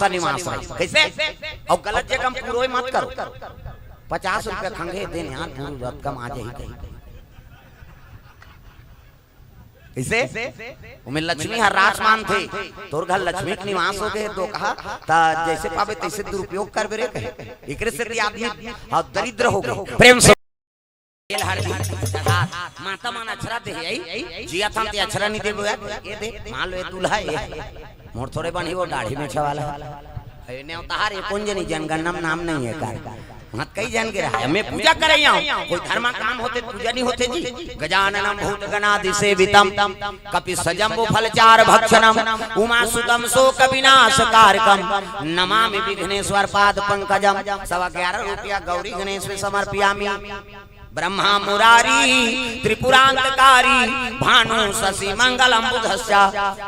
निवास कैसे और गलत जगह पूरो मत करो। 50 रुपया खंगे देने यार पूरी रत कम आ जाए कैसे उमें लक्ष्मी हर राजमान थे तोर घर लक्ष्मी के निवास हो गए तो कहा ता जैसे पावे तैसे दुरुपयोग कर बेरे कहे एकरे से आदमी और दरिद्र हो गए। प्रेम से माता मान अक्षरा दे आई जिया था ते अक्षरा नहीं देबो यार ये दे मान लो ये दूल्हा है मोर थोड़े बनी वो दाढ़ी में छवाला है ने उतार ये कौन जनी जनगणना नाम नहीं है कार मत कई जान के रहा मैं पूजा कर रही हूं कोई धर्म काम होते पूजा नहीं होते जी। गजाननम भूतगणादि सेवितम कपि सजम्बो फलचार भक्षणम उमा सुतम शोक विनाश कारकम नमामि विघ्नेश्वर पाद पंकजम 11.5 रुपया गौरी गणेश में समर्पयामि। ब्रह्मा मुरारी त्रिपुरांतकारी भानु शशि मंगलम बुधस्य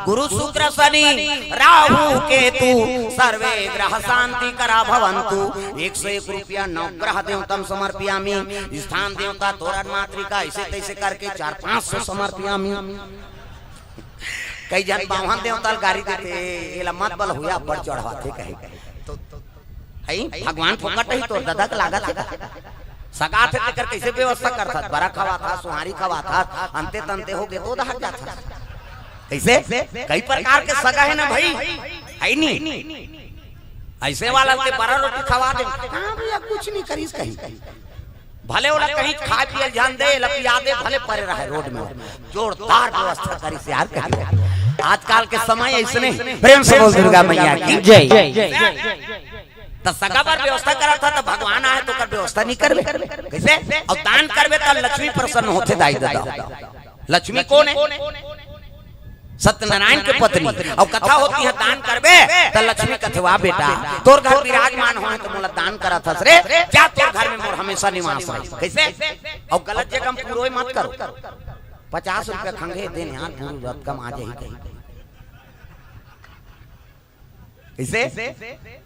गुरु शुक्र शनि राहु केतु सर्वे ग्रह शांति करा भवन्तु। 101 रुपया नवग्रह देवतम समर्पयामि। स्थान देवता तोरण मातृका ऐसे तैसे करके 400-500 समर्पयामि। कई जन बावन देवता गाड़ी देते एला मत बल हुआ बढ़ चढ़वाते कहे तो भगवान फोकट ही तोर दादा का लागत है सगा थे कर कैसे व्यवस्था करता बड़ा खवा था सुहारी खवा था अंते तंते हो गए तो दहक जाता कैसे कई प्रकार के सगा है ना भाई है नहीं ऐसे वाला के बड़ा रोटी खवा दे हां भैया कुछ नहीं करीस कहीं भले वाला कहीं खा पिए जान दे लपिया दे भले पड़े रहे रोड में जोरदार व्यवस्था करी से यार कहीं आजकल के समय ऐसे प्रेम से बोल दुर्गा मैया की जय। तो सगा पर व्यवस्था करा था तो भगवान आए तो कर व्यवस्था नहीं करवे कैसे और दान करवे तो लक्ष्मी प्रसन्न होते दाई दादा। लक्ष्मी कौन है? सत्यनारायण की पत्नी और कथा होती है दान करवे तो लक्ष्मी कथवा बेटा तोर घर विराजमान हो तो मोला दान करा था रे क्या तोर घर में मोर हमेशा निवास रहे कैसे और गलत जगह पूरो मत करो। 50 रुपया खंगे देने यार पूरी रत कम आ जाए कैसे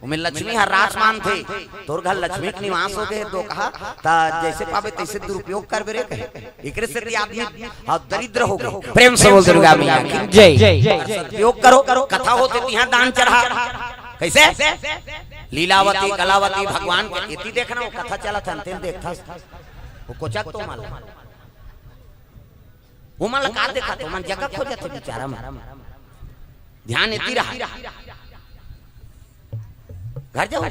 उमें लक्ष्मी हर राजमान थे तोर घर लक्ष्मी के निवास हो गए तो कहा ता जैसे पावे तैसे दुरुपयोग कर बेरे कहे एकरे से आदमी और दरिद्र हो गए। प्रेम से बोल दुर्गा मैया की जय। उपयोग करो कथा होते यहां दान चढ़ा कैसे लीलावती कलावती भगवान के इति देखना वो कथा चला था अंतिम देखता वो कोचक तो माल वो माल का देखा तो मन जगह खो जाते बेचारा ध्यान इति रहा घर जाओ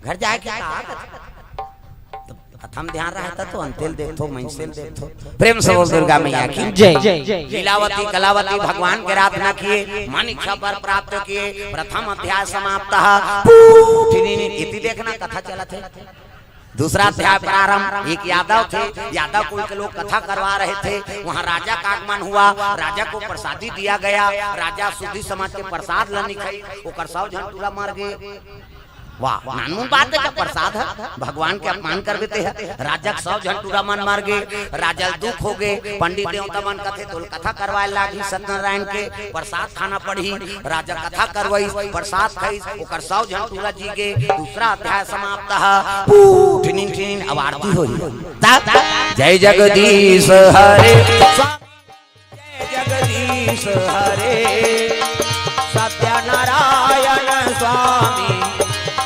घर जाए क्या प्रथम ध्यान रहा था तो अंतिल देखो मंसिल देखो। प्रेम से बोल दुर्गा मैया की जय। लीलावती कलावती भगवान के आराधना किए मन इच्छा पर प्राप्त किए प्रथम अध्याय समाप्त इति देखना कथा चला थे। दूसरा अध्याय प्रारंभ एक यादव थे यादव कुल के लोग कथा करवा रहे थे वहाँ राजा का आगमन हुआ राजा को प्रसादी दिया गया राजा शुद्धि समाज के प्रसाद लनी खाई ओकर सब जन टूला मार गए। वाह नानून बात है का प्रसाद है भगवान के अपमान कर देते हैं राजा सब जन टूरा मन मार गए राजा दुख हो गए पंडित देवता मन कथे तो कथा करवाए लागी सत्यनारायण के प्रसाद खाना पड़ी राजा कथा करवाई प्रसाद खाई ओकर सब जन टूरा जी गए। दूसरा अध्याय समाप्त है अब आरती होई जय जगदीश हरे जय जगदीश हरे सत्यनारायण स्वामी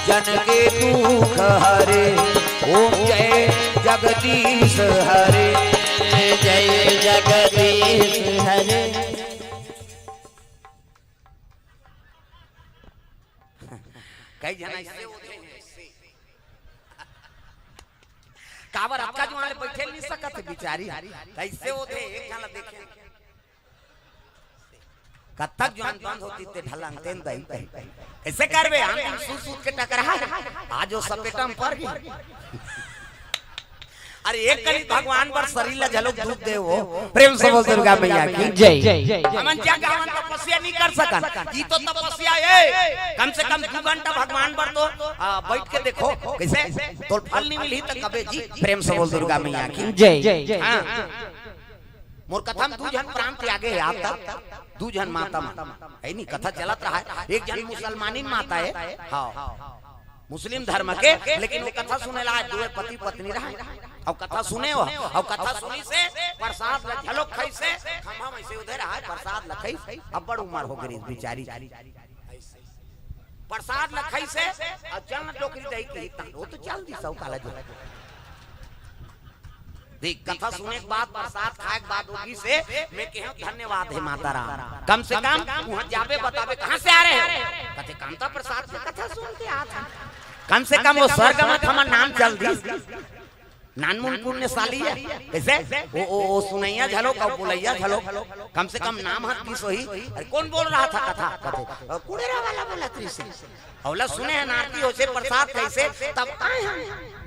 जन के दुख हरे ओम जय जगदीश हरे जय जगदीश हरे। कई जना इससे होते हैं कावर आपका जो वाले बैठे नहीं सकते बेचारी कैसे होते एक जना देखे कथक जो बंद होती ते ढलंग तेन दई ऐसे करवे हम सूट के टकरा आज वो सपेटम पर गई अरे एक कली भगवान पर शरीर ला झलक धूप दे वो। प्रेम से बोल दुर्गा मैया की जय। हमन क्या गावन तपस्या नहीं कर सकन ई तो तपस्या है कम से कम 2 घंटा भगवान पर तो बैठ के देखो कैसे तो फल नहीं मिली तो कबे जी। प्रेम से बोल दुर्गा मैया की जय। मोर कथा में 2 जन प्राण त्यागे आप तक 2 जन माता है नहीं कथा चलत रहा है एक जन मुसलमानी माता है हाँ मुस्लिम धर्म के लेकिन वो कथा सुने ला 2 पति पत्नी रहा और कथा सुने हो और कथा सुनी से प्रसाद झलो खाई से हम ऐसे उधर रहा प्रसाद लखई अब बड़ उम्र हो गई बेचारी प्रसाद लखई से और चल टोकरी दही की वो तो चल दी सब काला जो देख कथा सुने के बाद प्रसाद खाए के बाद होगी से मैं कहूं धन्यवाद है माता राम कम से कम वहां जाबे बतावे कहां से आ रहे हो कहते कांता प्रसाद से कथा सुन के आता कम से कम वो स्वर्ग में हमारा नाम चल दी नानमुन पुण्यशाली है कैसे वो सुनैया झलो का बोलैया झलो कम से कम नाम हत की सोही अरे कौन बोल रहा था कथा कहते कुड़ेरा वाला बोला त्रिसे औला सुने हैं नारती हो से प्रसाद कैसे तब आए हम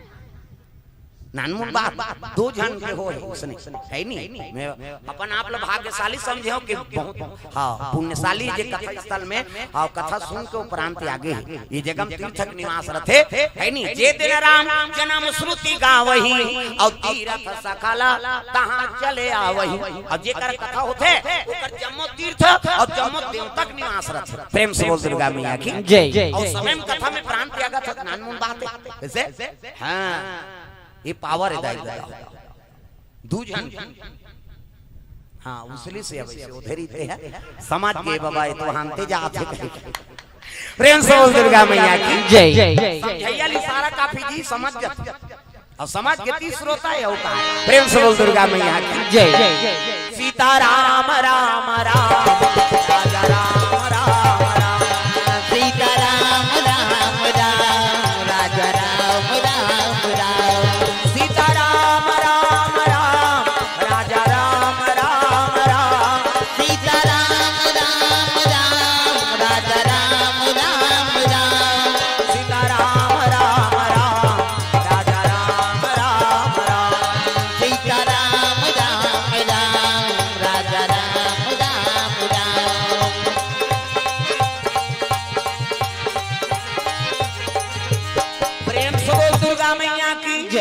नानमुन बात दो जन के हो उसने है नहीं मैं अपन आप लोग भाग्यशाली समझे हो कि बहुत हाँ पुण्यशाली जे कथा स्थल में हाँ कथा सुन के उपरांत आगे ये जगम तीर्थक निवास रथे है नहीं जे दिन राम जन्म श्रुति गावही और तीर्थ सकाला तहां चले आवही और जे कर कथा होते ओकर जम्मो तीर्थ और जम्मो देवतक निवास रथे प्रेम से बोल दुर्गा मैया की जय और समय में कथा में प्राण त्यागा था नानमुन बात कैसे हां ये पावर है दाई दूजन हाँ उसली से अब से उधरी थे समाज के बाबा तो हांते जाते प्रेम से बोल दुर्गा मैया की जय समझैया सारा काफी जी समझ और समाज के तीस श्रोता है होता प्रेम से बोल दुर्गा मैया की जय सीता राम राम राम